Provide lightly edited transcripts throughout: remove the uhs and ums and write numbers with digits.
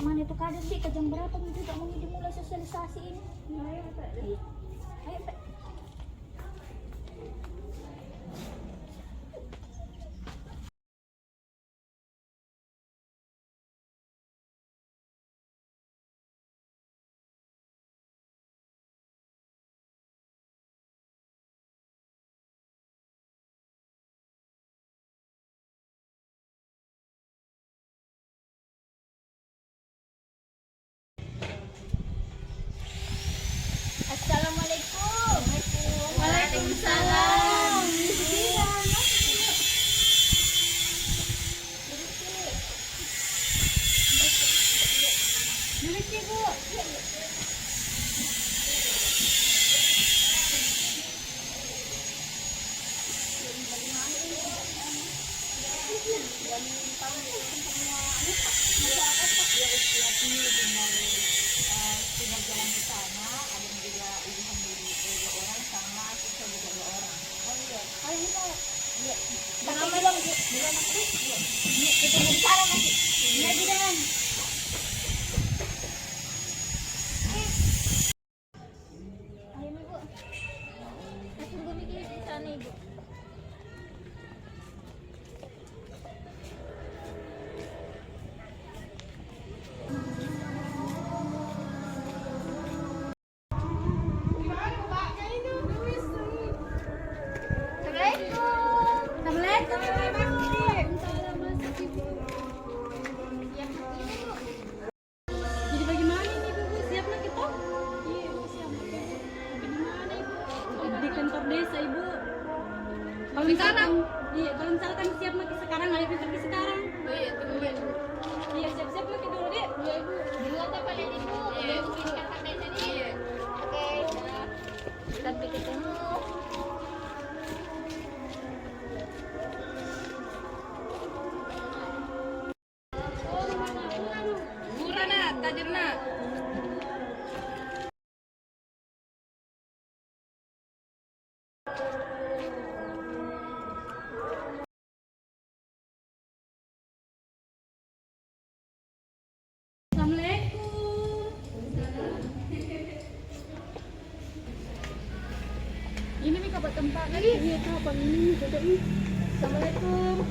mana itu kader di ke jam berapa nih juga mau dimulai sosialisasi ini? Ayo, ayo, Pak. Assalamualaikum. Waalaikumsalam. Duduk, Ibu. Jalan ke sana, ada yang juga ibu hamil 2 orang sama siswa juga 2 orang. Oh iya. Oh ini mau iya. Pakai bilang nanti. Iya. Kita mau bicara nanti. Iya, bidan. Ayo, Ibu. Aku juga mikir di sana, Ibu. Jadi bagaimana ini Bu? Siaplah kita? Iya, siap. Tapi di mana Ibu? Di kantor desa Ibu. Kalau misalkan, iya, kalau misalkan siap lagi sekarang, ayo kita pergi sekarang. Oh iya, tunggu. Iya, siap-siap lagi dulu deh. Iya Ibu. Duluan apa lagi, Ibu? Iya, Ibu ini kantor desa nih. Iya. Oke, sampai ketemu. Murah nak, tajir nak. Assalamualaikum. Ini Mika buat tempat lagi. Iya, kapan ini? Assalamualaikum.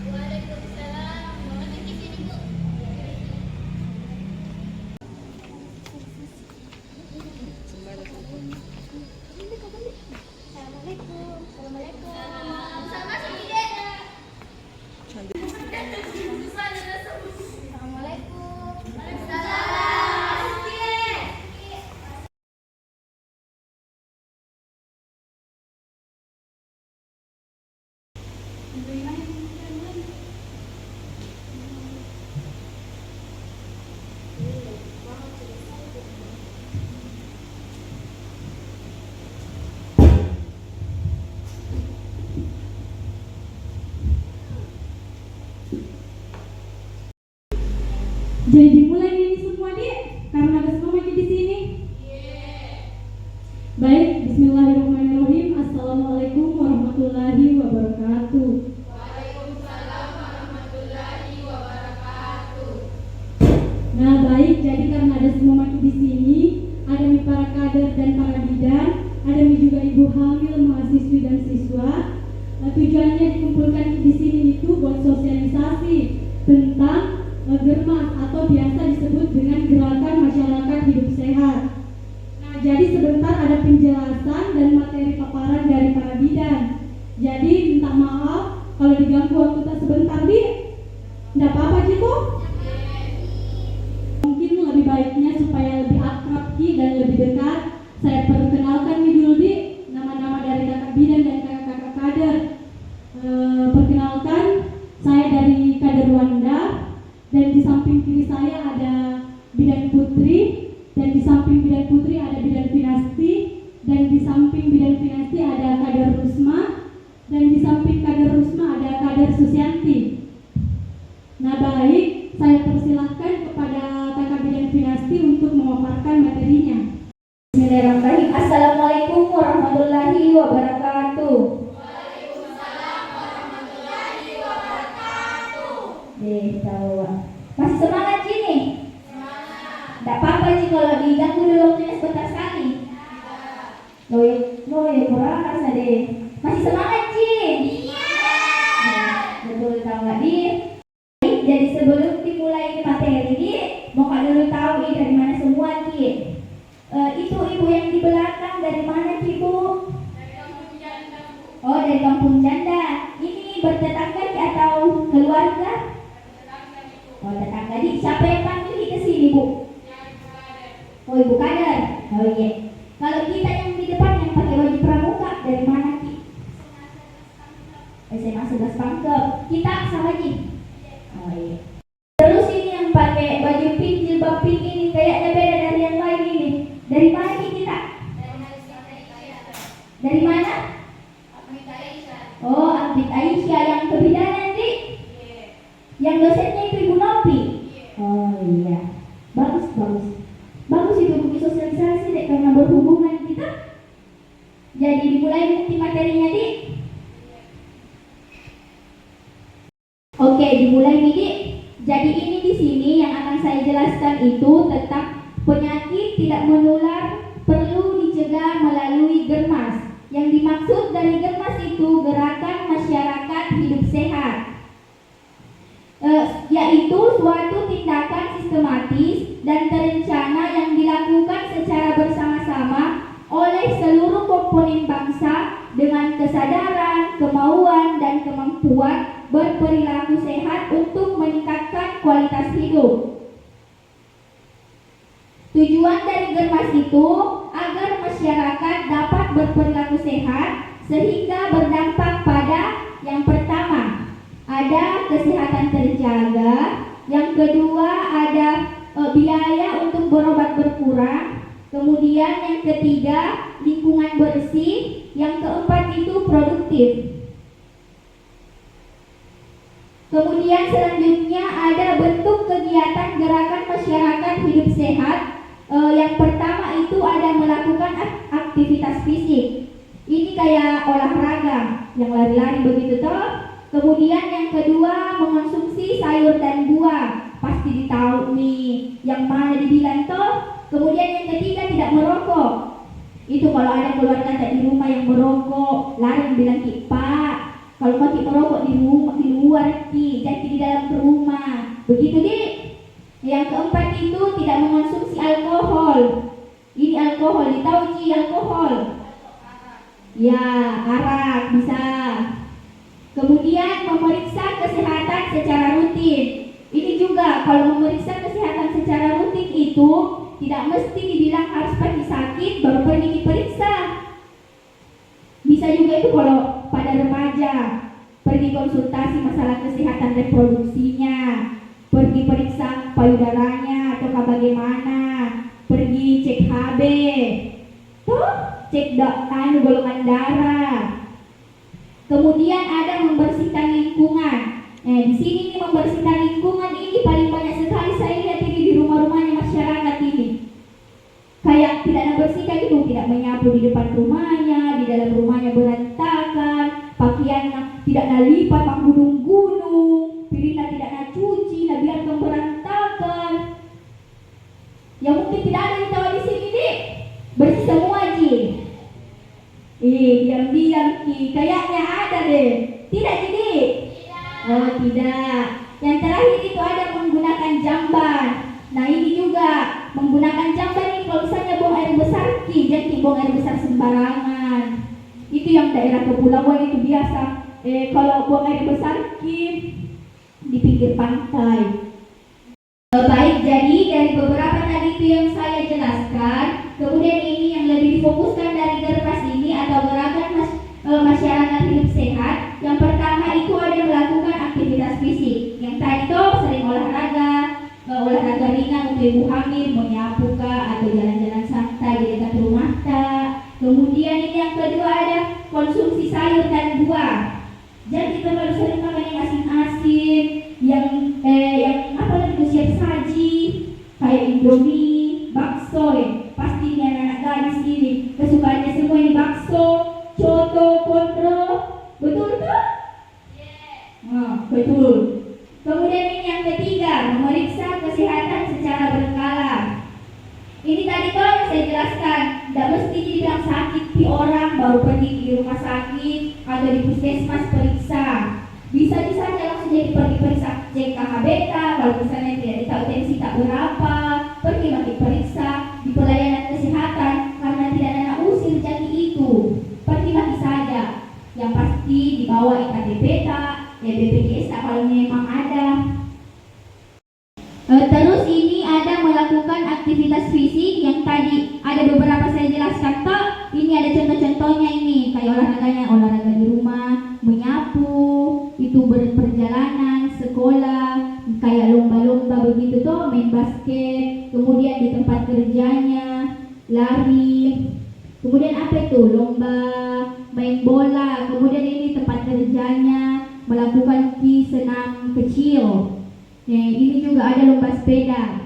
Waalaikumsalam. Mama tinggi sini, Bu. Assalamualaikum. Assalamualaikum. Sama sini deh. Assalamualaikum. Jadi dimulai ini semua Dik, karena ada semua lagi di sini. Baik, Bismillahirrahmanirrahim. Assalamualaikum warahmatullahi wabarakatuh. Nah baik, jadi karena ada semua maki di sini, ada mi para kader dan para bidan, ada mi juga ibu hamil, mahasiswi dan siswa. Tujuannya dikumpulkan di sini itu buat sosialisasi tentang Germas atau biasa disebut dengan Gerakan Masyarakat Hidup Sehat. Nah, jadi sebentar ada penjelasan dan materi paparan dari para bidan. Jadi minta maaf kalau diganggu waktu kita sebentar, Bi. Enggak apa-apa, Ciko? Mungkin lebih baiknya supaya lebih akrab Ki dan lebih dekat, saya perkenalkan nih dulu Di nama-nama dari kakak bidan dan kakak-kakak kader. Perkenalkan, saya dari kader Wanda, dan di samping kiri saya ada bidan Putri, dan di samping bidan Putri ada bidan Finasti, dan di samping bidan Finasti ada kader Rusma, dan di samping kader Rusma ada kader Susianti. Nah baik, saya persilahkan kepada kakak bidan Finasti untuk memaparkan materinya. Bismillahirrahmanirrahim. Assalamualaikum warahmatullahi wabarakatuh. Tahu. Masih semangat sini? Loh, kurang rasa deh. Masih semangat, Ci? Iya. Betul tahu nggak, Di? Jadi sebelum dimulai materi, Di, mau Kak dulu tahu Di dari mana semua, Ki? Itu ibu yang di belakang dari mana, Ki, Bu? Dari Kampung Janda, Bu. Oh, dari Kampung Janda. Ini bertetangga Ki atau keluarga? Tetangga, Bu. Oh, tetangga, Di. Siapa yang panggil Di ke sini, Bu? Ya, Ibu Kader. Oh, Ibu Kader. Oh, iya. Kalau kita yang di depan yang pakai baju pramuka dari mana, Ki? SMA 11 Pangkep. Kita sama, Ki? Oh, iya. Terus ini yang pakai baju pink, jilbab pink ini kayaknya beda dari yang lain ini. Dari mana, Ki, kita? Dari mana? Oh, Apit Aisyah yang kebidanan, Di? Yang dosennya itu Ibu Nopi? Oh, iya. Bagus, bagus. Bagus itu buku sosialisasi deh, karena berhubungan kita. Jadi dimulai bukti materinya, Di. Oke, dimulai nih, Di. Jadi ini di sini yang akan saya jelaskan itu tentang penyakit tidak menular perlu dicegah melalui germas. Yang dimaksud dari germas itu gerakan masyarakat hidup sehat. Yaitu suatu tindakan sistematis dan terencana yang dilakukan secara bersama-sama oleh seluruh komponen bangsa dengan kesadaran, kemauan, dan kemampuan berperilaku sehat untuk meningkatkan kualitas hidup. Tujuan dari germas itu agar masyarakat dapat berperilaku sehat sehingga berdampak pada yang pertama, ada kesehatan terjaga, yang kedua ada biaya untuk berobat berkurang, kemudian yang ketiga lingkungan bersih, yang keempat itu produktif. Kemudian selanjutnya ada bentuk kegiatan gerakan masyarakat hidup sehat. Yang pertama itu ada melakukan aktivitas fisik. Ini kayak olahraga, yang lari-lari begitu toh. Kemudian yang kedua mengonsumsi sayur dan buah. Pasti ditahu nih yang mana dibilang toh. Kemudian yang ketiga tidak merokok. Itu kalau ada keluarga di rumah yang merokok, lari bilang, Ki, Pak, kalau mau merokok di rumah, di luar, Ki, jadi di dalam rumah. Begitu, Di. Yang keempat itu tidak mengonsumsi alkohol. Ini alkohol, ditahu, Ci, alkohol? Ya, arak bisa. Kemudian memeriksa kesehatan secara rutin. Ini juga kalau memeriksa kesehatan secara rutin itu tidak mesti dibilang harus pergi sakit baru pergi diperiksa. Bisa juga itu kalau pada remaja pergi konsultasi masalah kesehatan reproduksinya, pergi periksa payudaranya atau bagaimana, pergi cek HB, tuh cek golongan darah. Kemudian ada membersihkan lingkungan. Di sini nih, membersihkan lingkungan ini paling banyak sekali saya lihat ini di rumah-rumahnya masyarakat ini. Kayak tidak membersihkan itu, tidak menyapu di depan rumahnya, di dalam rumahnya berantakan, pakaiannya tidak nalipat, menggunung-gunung, piringnya tidak nacuci, biarkan berantakan. Yang mungkin tidak ada yang tahu di sini, Dik. Bersih semua, Ji. Diam-diam, Ki. Kayaknya ada deh. Tidak, Ji? Oh, tidak. Yang terakhir itu ada menggunakan jamban. Nah, ini juga menggunakan jamban ini kalau misalnya buang air besar, Ki, jangan buang air besar sembarangan. Itu yang daerah kepulauan itu biasa. Kalau buang air besar, Ki, di pinggir pantai. Baik, jadi dari beberapa tadi itu yang saya jelaskan, kemudian ini yang lebih difokuskan dari germas ini atau gerakan masyarakat hidup sehat. Yang pertama itu ada melakukan aktivitas fisik. Yang tadi itu sering olahraga ringan untuk ibu hamil, menyapu atau jalan-jalan santai di dekat rumah tak. Kemudian ini yang kedua ada konsumsi sayur dan buah. Jadi terlalu sering makan yang asin-asin, yang apa lagi siap saji, kayak Indomie, bakso pasti ini anak-anak gadis ini kesukaannya semua ini bakso, coto, kontro, betul tuh? Betul. Kemudian ini yang ketiga, memeriksa kesehatan secara berkala. Ini tadi tuh yang saya jelaskan, tidak mesti dibilang sakit sakiti orang baru pergi di rumah sakit atau di puskesmas periksa. Bisa saja langsung jadi pergi periksa cek KHBK, kalau misalnya tidak ditahu tensi tak berapa, pergi lagi periksa di pelayanan kesehatan karena tidak ada usir jadi itu. Pergi lagi saja. Yang pasti dibawa IKTP tak, ya BPJS tak kalau memang ada. Terus ini ada melakukan aktivitas fisik yang tadi ada beberapa saya jelaskan toh. Ini ada contoh-contohnya ini kayak olahraga di rumah, menyapu, itu berperjalanan, sekolah, kayak lomba-lomba begitu toh, main basket, kemudian di tempat kerjanya, lari, kemudian apa itu lomba main bola, kemudian ini tempat kerjanya melakukan senam kecil. Nah, ini juga ada lomba sepeda.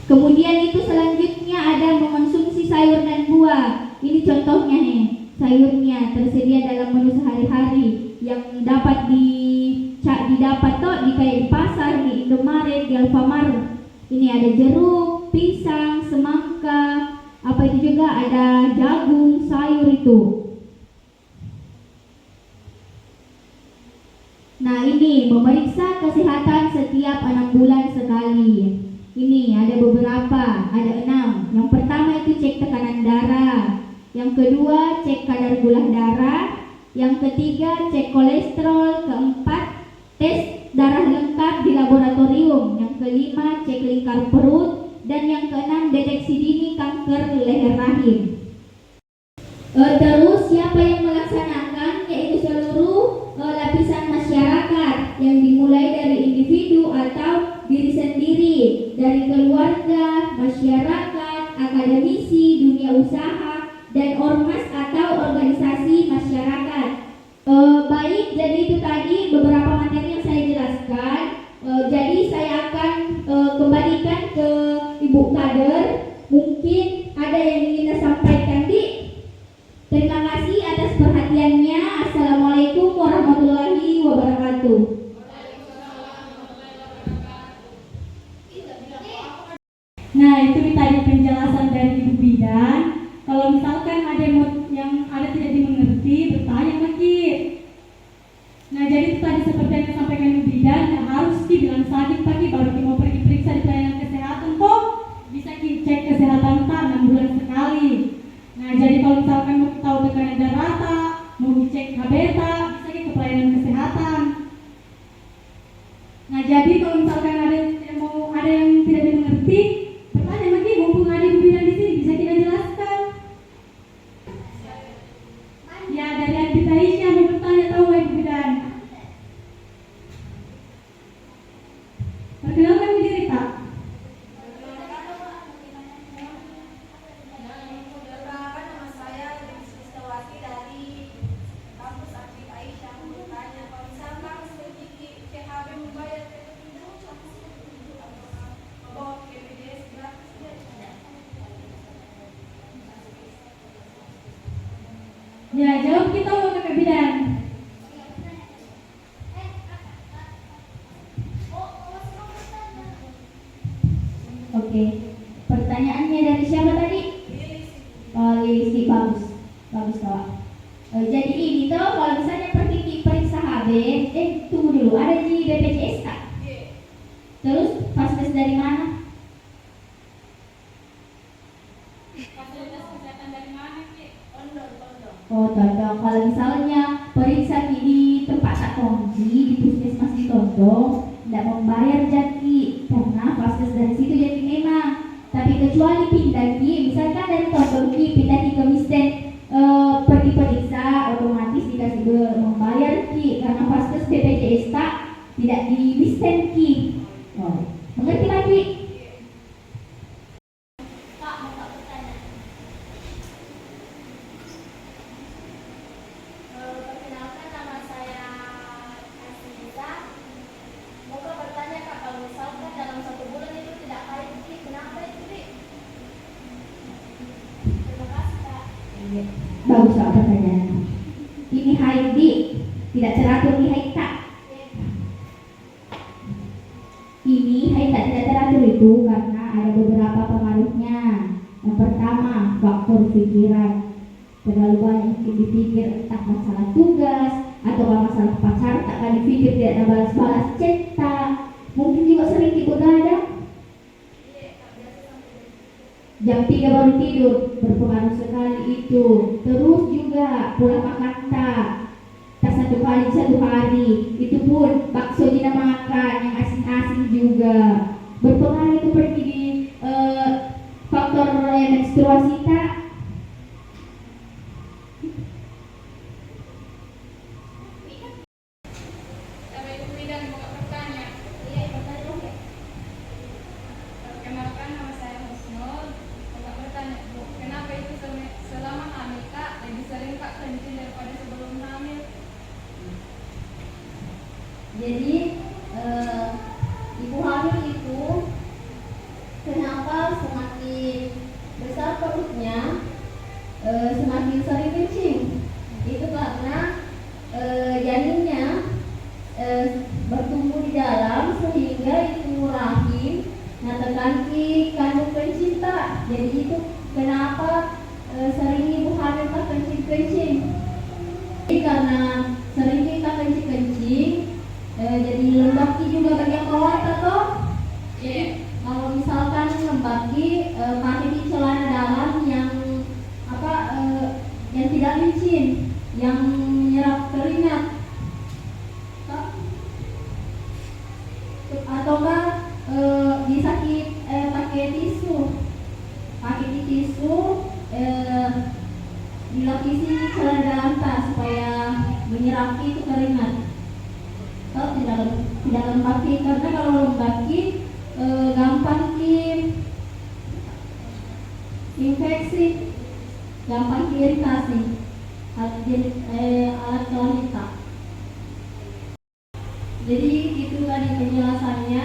Kemudian itu selanjutnya ada mengonsumsi sayur dan buah. Ini contohnya nih, sayurnya tersedia dalam menu sehari-hari yang dapat didapat toh di kayak di pasar, di Indomaret, di Alfamart. Ini ada jeruk, pisang, semangka, apa itu juga ada jagung, sayur itu. Nah, ini memeriksa kesehatan setiap 6 bulan sekali. Ini ada beberapa, ada 6. Yang pertama itu cek tekanan darah. Yang kedua cek kadar gula darah. Yang ketiga cek kolesterol. Keempat tes darah lengkap di laboratorium. Yang kelima cek lingkar perut. Dan yang keenam deteksi dini kanker leher rahim. Terus siapa yang melaksanakan, yaitu seluruh lapisan masyarakat yang dimulai dari individu atau diri sendiri, dari keluarga, masyarakat, akademisi, dunia usaha, dan ormas atau organisasi masyarakat. Baik, jadi itu tadi beberapa materi yang saya jelaskan. Jadi saya akan kembalikan ke Ibu Kader. Mungkin ada yang ingin saya sampaikan, Di. Terima kasih atas perhatiannya. Assalamualaikum warahmatullahi wabarakatuh. Nah, itu tadi penjelasan dari Ibu Bidan. Kalau misalkan ada yang ada tidak dimengerti, bertanya lagi. Nah, jadi itu tadi seperti yang disampaikan Ibu Bidan, yang harus dibilang sakit pagi baru mau pergi periksa di pelayanan kesehatan toh. Bisa cek kesehatan tak 6 bulan sekali. Nah, jadi kalau misalkan mau tahu tekanan darah, mau dicek HB-ta, bisa ke pelayanan kesehatan. Nah, jadi kalau misalkan ada yang tidak dimengerti, bertanya lagi, mumpung ada Ibu Bidan di sini, bisa kita jelaskan. Ya, dari Adita Aisyah mau bertanya, tahu Ibu Bidan? Perkenalkan diri tak? Ya, jawab kita mau ke Bidan. Oke, pertanyaannya dari siapa tadi? Lili, bagus Kak. Jadi ini tuh kalau misalnya pergi periksa HB, tunggu dulu, ada di BPJS tak? Terus fasilitas dari mana? Fasilitas kesehatan dari mana, Ki? Oh, Tondong. Kalau misalnya periksa di tempat tak tongji di puskesmas di Tondong, tidak membayar jadi karena fasilitas dari situ jadi memang. Tapi kecuali pindah misalkan dari Tondong pindah ke Misten, pergi periksa otomatis dikasih membayar karena fasilitas BPJS tak tidak di Misten Oh, mengerti lagi? Pak, mau tak bertanya? Perkenalkan, nama saya Asisa. Moga bertanya Kak, kalau misalkan dalam 1 bulan itu tidak haid, kenapa itu, Bi? Terima kasih Kak. Bagus Kak pertanyaan. Ini haid, Bi, tidak teratur di haid tak? Ini haid tidak teratur itu karena ada beberapa pengaruhnya. Yang pertama, faktor pikiran. Terlalu banyak mungkin dipikir entah masalah tugas atau masalah pacar, tak akan dipikir tidak ada balas-balas cetak. Mungkin juga sering begadang. Jam 3 baru tidur, berpengaruh sekali itu. Terus juga pola makan tak satu hari, itu pun bakso tidak makan, yang asin-asin juga berpengaruh. Itu pergi di faktor menstruasi tak. Perkenalkan, nama saya Husnul. Kakak bertanya, Bu, kenapa itu selama hamil Kak lebih sering Kak kencing daripada sebelum hamil? Jadi ibu hamil itu kenapa semakin besar perutnya semakin sering kencing? Itu karena janinnya bertumbuh di dalam sehingga itu rahim. Nah, terganti kandung kencing tak. Jadi itu kenapa sering ibu hamil tak kencing-kencing. Jadi karena sering kita kencing-kencing, jadi lembaki juga bagian bawah atau kalau misalkan lembaki pakai di celana dalam yang yang tidak licin, yang menyerap keringat, atau enggak disakit pakai tisu dilapisi celana dalam tas supaya menyerap itu keringat. Kalau tidak lembaki, karena kalau lembaki gampang infeksi, gampang iritasi alat kelamin. Jadi itu tadi penjelasannya.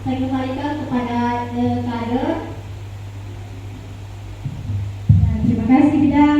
Saya kembalikan kepada kader. Terima kasih Bidan.